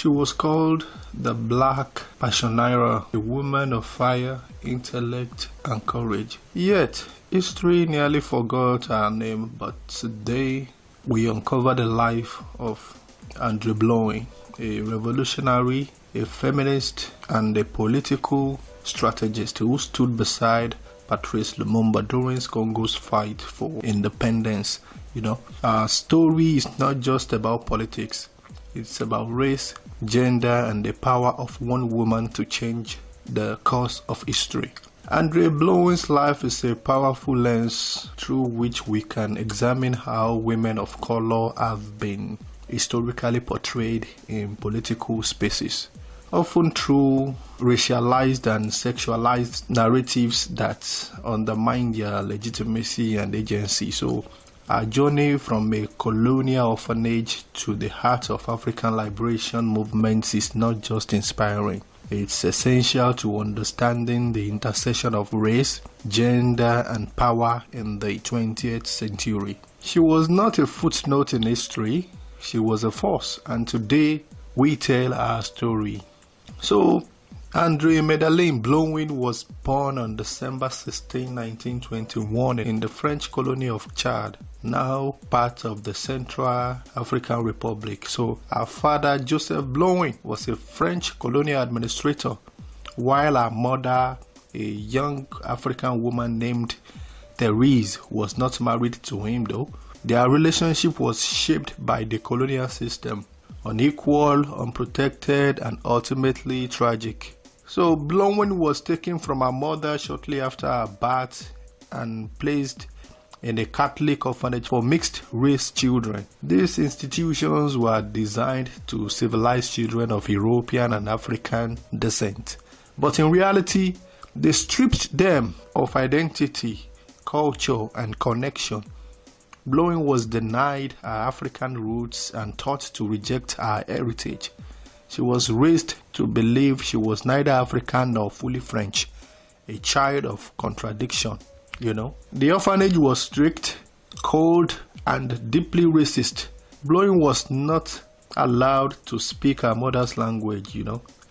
She was called the Black Passionera, a woman of fire, intellect, and courage. Yet, history nearly forgot her name, but today we uncover the life of Andrée Blouin, a revolutionary, a feminist, and a political strategist who stood beside Patrice Lumumba during Congo's fight for independence. Our story is not just about politics. It's about race, gender, and the power of one woman to change the course of history. Andrée Blouin's life is a powerful lens through which we can examine how women of color have been historically portrayed in political spaces, often through racialized and sexualized narratives that undermine their legitimacy and agency. So, our journey from a colonial orphanage to the heart of African liberation movements is not just inspiring. It's essential to understanding the intersection of race, gender, and power in the 20th century. She was not a footnote in history, she was a force, and today we tell our story. So, Andrée Blouin was born on December 16, 1921 in the French colony of Chad, now part of the Central African Republic. So her father, Joseph Blouin, was a French colonial administrator, while her mother, a young African woman named Therese, was not married to him though. Their relationship was shaped by the colonial system, unequal, unprotected, and ultimately tragic. So Blouin was taken from her mother shortly after her birth and placed in a Catholic orphanage for mixed-race children. These institutions were designed to civilize children of European and African descent. But in reality, they stripped them of identity, culture, and connection. Blouin was denied her African roots and taught to reject her heritage. She was raised to believe she was neither African nor fully French, a child of contradiction. The orphanage was strict, cold, and deeply racist. Blouin was not allowed to speak her mother's language.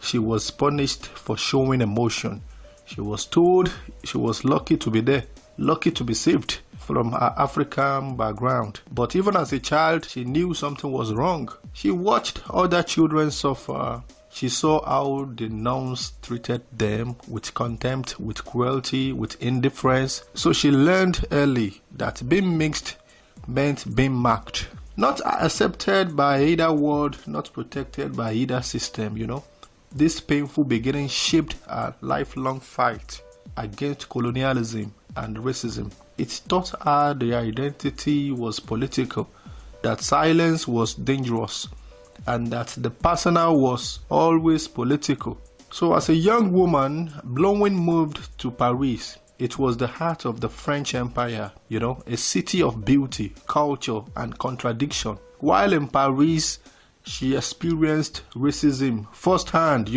She was punished for showing emotion. She was told she was lucky to be there, lucky to be saved from her African background. But even as a child, she knew something was wrong. She watched other children suffer. She saw how the nuns treated them with contempt, with cruelty, with indifference. So she learned early that being mixed meant being marked. Not accepted by either world, not protected by either system, This painful beginning shaped a lifelong fight against colonialism and racism. It taught her the identity was political, that silence was dangerous, and that the personal was always political. So as a young woman, Blouin moved to Paris. It was the heart of the French Empire, a city of beauty, culture, and contradiction. While in Paris, she experienced racism firsthand,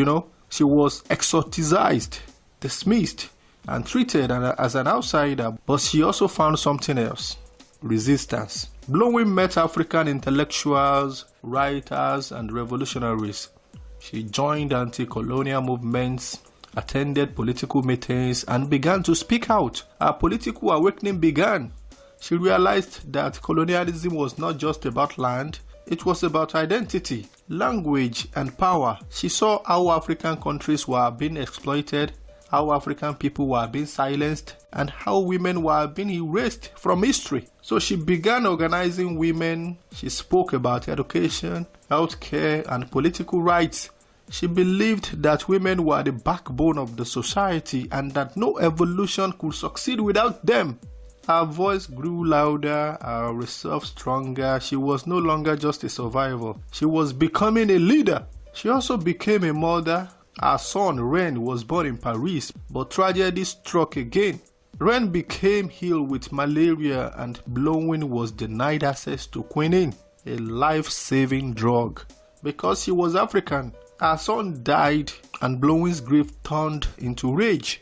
She was exoticized, dismissed, and treated as an outsider. But she also found something else: resistance. Blouin met African intellectuals, writers, and revolutionaries. She joined anti-colonial movements, attended political meetings, and began to speak out. Her political awakening began. She realized that colonialism was not just about land, it was about identity, language, and power. She saw how African countries were being exploited, how African people were being silenced, and how women were being erased from history. So she began organizing women. She spoke about education, healthcare, and political rights. She believed that women were the backbone of the society and that no evolution could succeed without them. Her voice grew louder, her resolve stronger. She was no longer just a survivor. She was becoming a leader. She also became a mother. Her son, Ren, was born in Paris, but tragedy struck again. Ren became ill with malaria and Blouin was denied access to quinine, a life-saving drug, because she was African. Her son died and Blouin's grief turned into rage.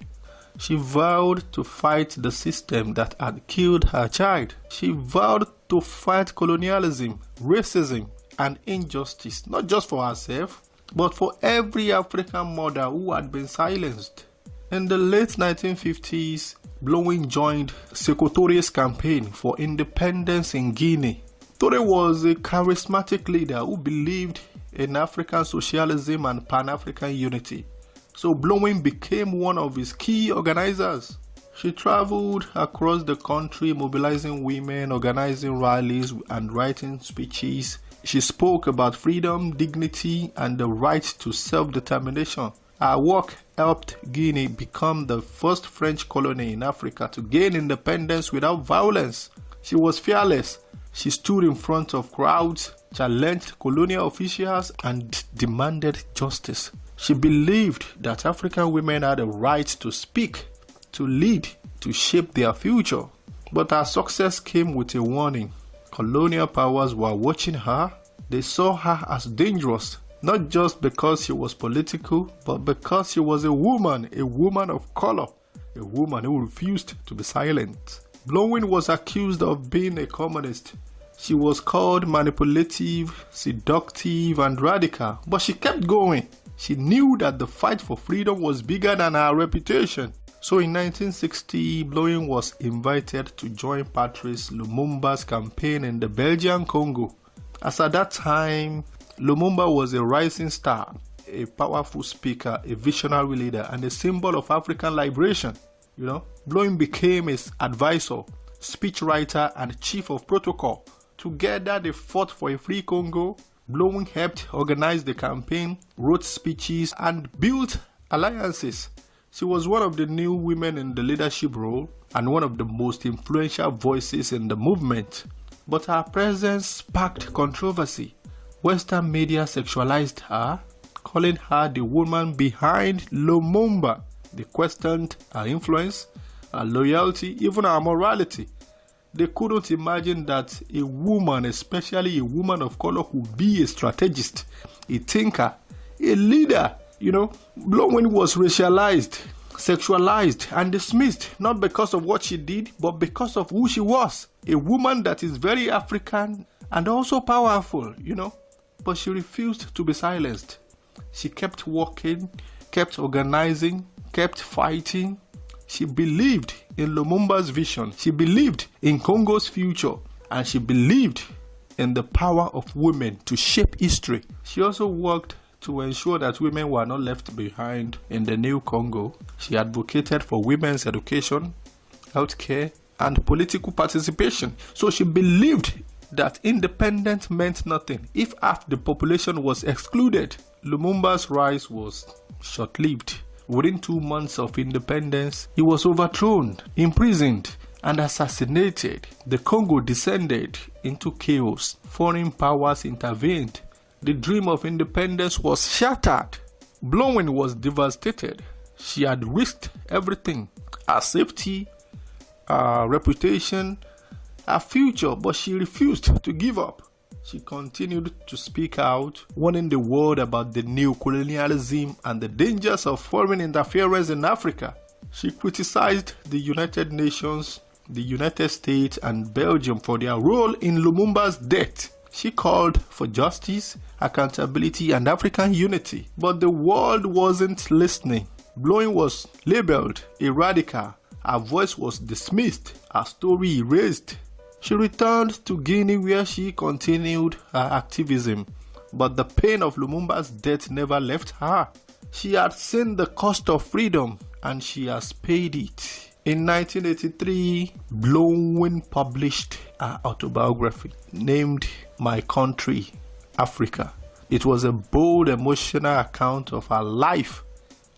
She vowed to fight the system that had killed her child. She vowed to fight colonialism, racism, and injustice, not just for herself, but for every African mother who had been silenced. In the late 1950s, Blouin joined Sékou Touré's campaign for independence in Guinea. Touré was a charismatic leader who believed in African socialism and Pan-African unity, so Blouin became one of his key organizers. She traveled across the country mobilizing women, organizing rallies and writing speeches. She spoke about freedom, dignity, and the right to self-determination. Her work helped Guinea become the first French colony in Africa to gain independence without violence. She was fearless. She stood in front of crowds, challenged colonial officials, and demanded justice. She believed that African women had a right to speak, to lead, to shape their future. But her success came with a warning. Colonial powers were watching her. They saw her as dangerous, not just because she was political, but because she was a woman of color, a woman who refused to be silent. Blouin was accused of being a communist. She was called manipulative, seductive, and radical, but she kept going. She knew that the fight for freedom was bigger than her reputation. So in 1960, Blouin was invited to join Patrice Lumumba's campaign in the Belgian Congo. As at that time, Lumumba was a rising star, a powerful speaker, a visionary leader, and a symbol of African liberation. Blouin became his advisor, speechwriter, and chief of protocol. Together, they fought for a free Congo. Blouin helped organize the campaign, wrote speeches, and built alliances. She was one of the new women in the leadership role and one of the most influential voices in the movement. But her presence sparked controversy. Western media sexualized her, calling her the woman behind Lumumba. They questioned her influence, her loyalty, even her morality. They couldn't imagine that a woman, especially a woman of color, could be a strategist, a thinker, a leader. Blouin was racialized, sexualized, and dismissed, not because of what she did, but because of who she was. A woman that is very African and also powerful, But she refused to be silenced. She kept working, kept organizing, kept fighting. She believed in Lumumba's vision. She believed in Congo's future. And she believed in the power of women to shape history. She also worked to ensure that women were not left behind in the new Congo. She advocated for women's education, healthcare, and political participation. So she believed that independence meant nothing if half the population was excluded. Lumumba's rise was short-lived. Within 2 months of independence, he was overthrown, imprisoned, and assassinated. The Congo descended into chaos. Foreign powers intervened. The dream of independence was shattered. Blouin was devastated. She had risked everything, her safety, her reputation, her future, but she refused to give up. She continued to speak out, warning the world about the new colonialism and the dangers of foreign interference in Africa. She criticized the United Nations, the United States, and Belgium for their role in Lumumba's death. She called for justice, accountability, and African unity. But the world wasn't listening. Blouin was labeled a radical. Her voice was dismissed. Her story erased. She returned to Guinea where she continued her activism. But the pain of Lumumba's death never left her. She had seen the cost of freedom and she has paid it. In 1983, Blouin published her autobiography named My Country, Africa. It was a bold, emotional account of her life,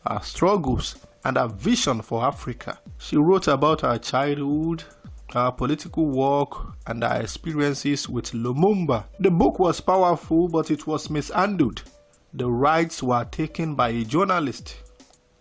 her struggles, and her vision for Africa. She wrote about her childhood, her political work, and her experiences with Lumumba. The book was powerful, but it was mishandled. The rights were taken by a journalist.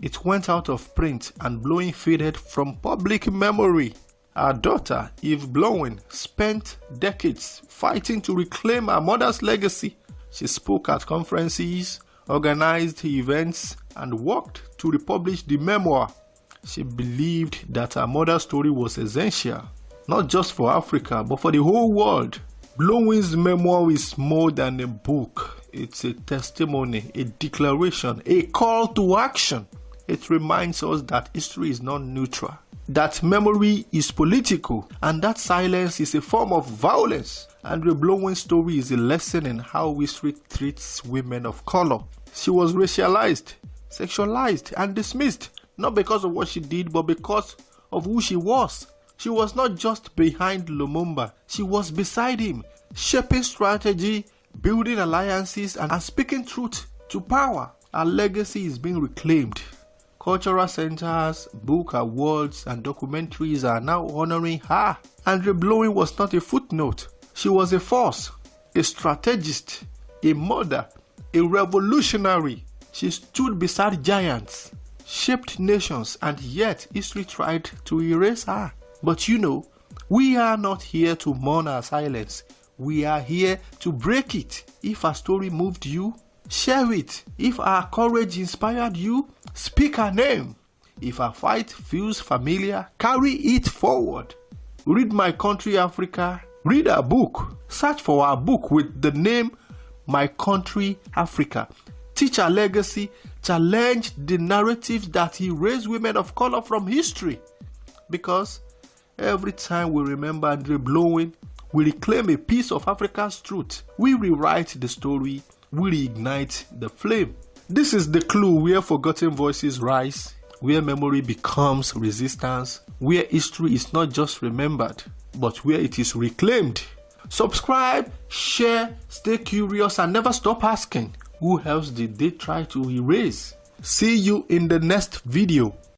It went out of print and Blouin faded from public memory. Her daughter, Eve Blouin, spent decades fighting to reclaim her mother's legacy. She spoke at conferences, organized events, and worked to republish the memoir. She believed that her mother's story was essential, not just for Africa, but for the whole world. Blouin's memoir is more than a book. It's a testimony, a declaration, a call to action. It reminds us that history is not neutral, that memory is political, and that silence is a form of violence. Andrée Blouin's story is a lesson in how history treats women of color. She was racialized, sexualized, and dismissed, not because of what she did, but because of who she was. She was not just behind Lumumba, she was beside him, shaping strategy, building alliances, and speaking truth to power. Her legacy is being reclaimed. Cultural centers, book awards, and documentaries are now honoring her. Andrée Blouin was not a footnote. She was a force, a strategist, a mother, a revolutionary. She stood beside giants, shaped nations, and yet history tried to erase her. But you know, we are not here to mourn her silence. We are here to break it. If her story moved you, share it. If her courage inspired you, speak her name. If her fight feels familiar, carry it forward. Read My Country Africa. Read her book. Search for her book with the name My Country Africa. Teach her legacy. Challenge the narratives that erase women of color from history. Because every time we remember Andrée Blouin, we reclaim a piece of Africa's truth. We rewrite the story. We reignite the flame. This is the clue where forgotten voices rise, where memory becomes resistance, where history is not just remembered, but where it is reclaimed. Subscribe, share, stay curious, and never stop asking, who else did they try to erase? See you in the next video.